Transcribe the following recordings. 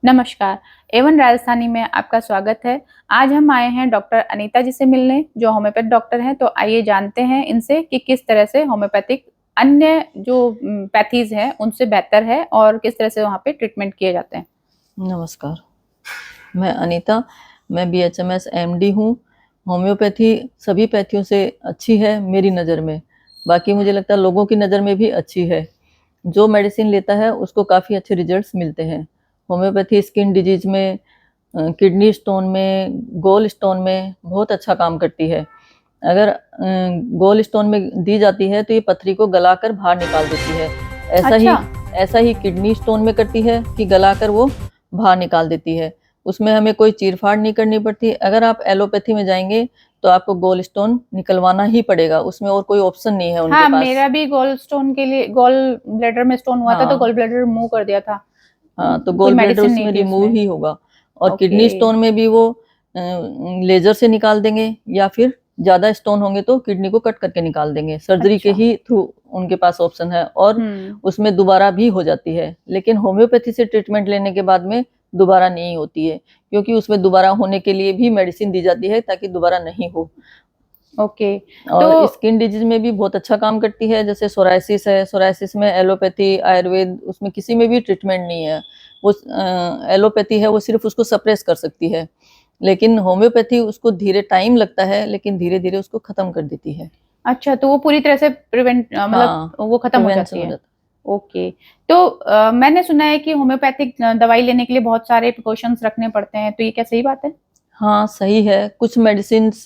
नमस्कार। एवन राजस्थानी में आपका स्वागत है। आज हम आए हैं डॉक्टर अनीता जी से मिलने, जो होम्योपैथ डॉक्टर हैं। तो आइए जानते हैं इनसे कि किस तरह से होम्योपैथिक अन्य जो पैथीज़ हैं, उनसे बेहतर है और किस तरह से वहाँ पे ट्रीटमेंट किए जाते हैं। नमस्कार, मैं अनीता, मैं बीएचएमएस एमडी हूँ। होम्योपैथी सभी पैथियों से अच्छी है मेरी नज़र में। बाकी मुझे लगता है लोगों की नज़र में भी अच्छी है। जो मेडिसिन लेता है उसको काफ़ी अच्छे रिजल्ट्स मिलते हैं। होम्योपैथी स्किन डिजीज़ में, किडनी स्टोन में, गोल स्टोन में बहुत अच्छा काम करती है। अगर गोल स्टोन में दी जाती है तो ये पथरी को गलाकर बाहर निकाल देती है। अच्छा। ऐसा ही किडनी स्टोन में करती है कि गलाकर वो बाहर निकाल देती है। उसमें हमें कोई चीर-फाड़ नहीं करनी पड़ती। अगर आप एलोपैथी में जाएँगे तो आपको गोल स्टोन निकलवाना ही पड़ेगा, उसमें और कोई ऑप्शन नहीं है उनके हाँ, पास। मेरा भी गॉल स्टोन के लिए गॉल ब्लैडर में स्टोन हुआ था, तो हाँ, गॉल ब्लैडर रिमूव कर दिया था। हाँ, तो कोई गॉल ब्लैडर मेडिसिन नहीं उसमें थी रिमूव उसमें। ही होगा। और ओके। किडनी स्टोन में भी वो लेज़र से निकाल देंगे या फिर ज़्यादा स्टोन होंगे तो किडनी को कट करके निकाल देंगे। सर्जरी के अच्छा। ही थ्रू उनके पास ऑप्शन है और हुँ। उसमें दोबारा भी हो जाती है। लेकिन होम्योपैथी से ट्रीटमेंट लेने के बाद में दोबारा नहीं होती है, क्योंकि उसमें दोबारा होने के लिए भी मेडिसिन दी जाती है ताकि दोबारा नहीं हो। ओके। तो और स्किन डिजीज़ में भी बहुत अच्छा काम करती है, जैसे सोरायसिस है, सोरायसिस में एलोपैथी, आयुर्वेद उसमें किसी में भी ट्रीटमेंट नहीं है। वो एलोपैथी है वो सिर्फ़ उसको सप्रेस कर सकती है, लेकिन होम्योपैथी उसको धीरे टाइम लगता है लेकिन धीरे-धीरे उसको ख़त्म कर देती है। अच्छा, तो वो पूरी तरह से मतलब हाँ, वो खत्म हो प्रिवेंशन जाती हो है। जाता है। ओके। तो मैंने सुना है कि होम्योपैथिक दवाई लेने के लिए बहुत सारे प्रिकॉशंस रखने पड़ते हैं, तो ये क्या सही बात है? हाँ, सही है। कुछ मेडिसिन्स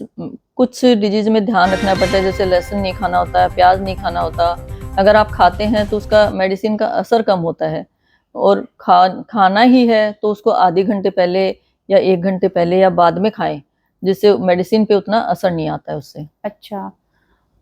कुछ डिजीज़ में ध्यान रखना पड़ता है, जैसे लहसुन नहीं खाना होता है, प्याज़ नहीं खाना होता। अगर आप खाते हैं तो उसका मेडिसिन का असर कम होता है और खाना ही है तो उसको आधे घंटे पहले या 1 घंटे पहले या बाद में खाएँ, जिससे मेडिसिन पे उतना असर नहीं आता है उससे। अच्छा,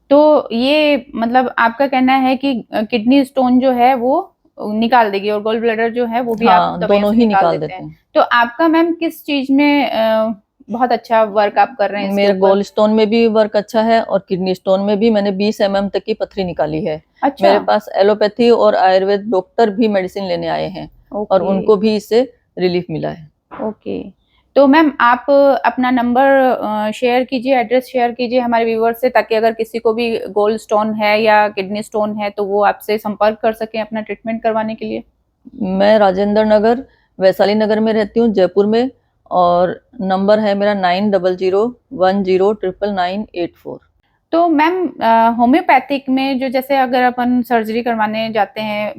तो ये मतलब आपका कहना है कि किडनी स्टोन जो है वो निकाल देगी और गॉल ब्लैडर जो है वो भी आप हाँ, दवाइयों दोनों से ही निकाल निकाल देते देते हैं। हैं। तो आपका मैम किस चीज़ में बहुत अच्छा वर्क आप कर रहे हैं इसके मेरा ऊपर? गॉल स्टोन में भी वर्क अच्छा है और किडनी स्टोन में भी मैंने 20 एमएम तक की पथरी निकाली है। अच्छा। मेरे पास एलोपैथी और आयुर्वेद डॉक्टर भी मेडिसिन लेने आए हैं और ओके। उनको भी इससे रिलीफ मिला है। ओके। तो मैम आप अपना नंबर शेयर कीजिए, एड्रेस शेयर कीजिए हमारे व्यूअर्स से, ताकि अगर किसी को भी गोल्ड स्टोन है या किडनी स्टोन है तो वो आपसे संपर्क कर सकें अपना ट्रीटमेंट करवाने के लिए। मैं राजेंद्र नगर, वैशाली नगर में रहती हूँ, जयपुर में, और नंबर है मेरा 9001099984। तो मैम होम्योपैथिक में जो जैसे अगर अपन सर्जरी करवाने जाते हैं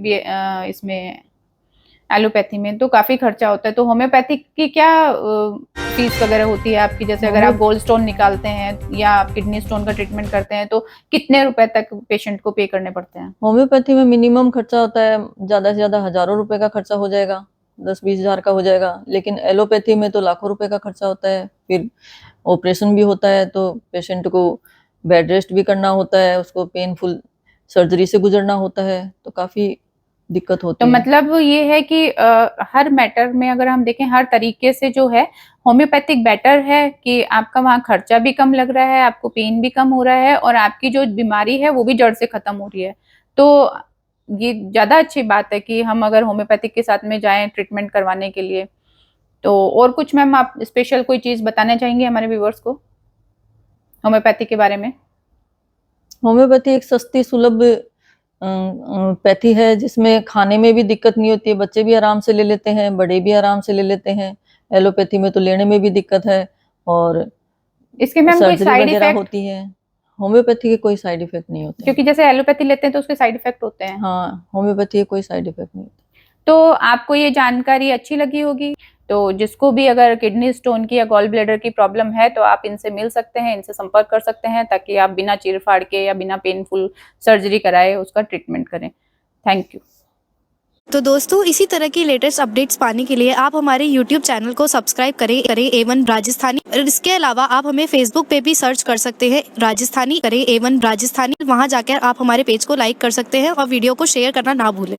इसमें एलोपैथी में तो काफ़ी खर्चा होता है, तो होम्योपैथिक की क्या फीस वगैरह होती है आपकी? जैसे अगर होम्यो आप गोल्ड स्टोन निकालते हैं या आप किडनी स्टोन का ट्रीटमेंट करते हैं, तो कितने रुपए तक पेशेंट को पे करने पड़ते हैं? होम्योपैथी में मिनिमम खर्चा होता है, ज़्यादा से ज़्यादा हज़ारों रुपए का खर्चा हो जाएगा, 10-20 हज़ार का हो जाएगा। लेकिन एलोपैथी में तो लाखों रुपए का खर्चा होता है, फिर ऑपरेशन भी होता है, तो पेशेंट को बेड रेस्ट भी करना होता है, उसको पेनफुल सर्जरी से गुज़रना होता है, तो काफ़ी दिक्कत तो होती है। मतलब ये है कि हर मैटर में अगर हम देखें, हर तरीके से जो है होम्योपैथिक बेटर है कि आपका वहाँ खर्चा भी कम लग रहा है, आपको पेन भी कम हो रहा है और आपकी जो बीमारी है वो भी जड़ से खत्म हो रही है। तो ये ज़्यादा अच्छी बात है कि हम अगर होम्योपैथिक के साथ में जाएँ ट्रीटमेंट करवाने के लिए। तो और कुछ मैम आप स्पेशल कोई चीज़ बताना चाहेंगी हमारे व्यूअर्स को होम्योपैथी के बारे में? होम्योपैथी एक सस्ती सुलभ पैथी है, जिसमें खाने में भी दिक्कत नहीं होती है, बच्चे भी आराम से ले लेते हैं, बड़े भी आराम से ले लेते हैं। एलोपैथी में तो लेने में भी दिक्कत है और इसके मैम कोई सर्जरी साइड वगैरह इफ़ेक्ट? होती है। होम्योपैथी के कोई साइड इफ़ेक्ट नहीं होते हैं। क्योंकि जैसे एलोपैथी लेते हैं तो उसके साइड इफ़ेक्ट होते हैं। हाँ, होम्योपैथी के कोई साइड इफ़ेक्ट नहीं होते। तो आपको ये जानकारी अच्छी लगी होगी, तो जिसको भी अगर किडनी स्टोन की या गॉल ब्लैडर की प्रॉब्लम है तो आप इनसे मिल सकते हैं, इनसे संपर्क कर सकते हैं, ताकि आप बिना चीर-फाड़ के या बिना पेनफुल सर्जरी कराए उसका ट्रीटमेंट करें। Thank you. तो दोस्तों, इसी तरह की लेटेस्ट अपडेट्स पाने के लिए आप हमारे YouTube चैनल को सब्सक्राइब करें एवन राजस्थानी। और इसके अलावा आप हमें Facebook पे भी सर्च कर सकते हैं, राजस्थानी करें एवन राजस्थानी। वहां जाकर आप हमारे पेज को लाइक कर सकते हैं और वीडियो को शेयर करना ना भूलें।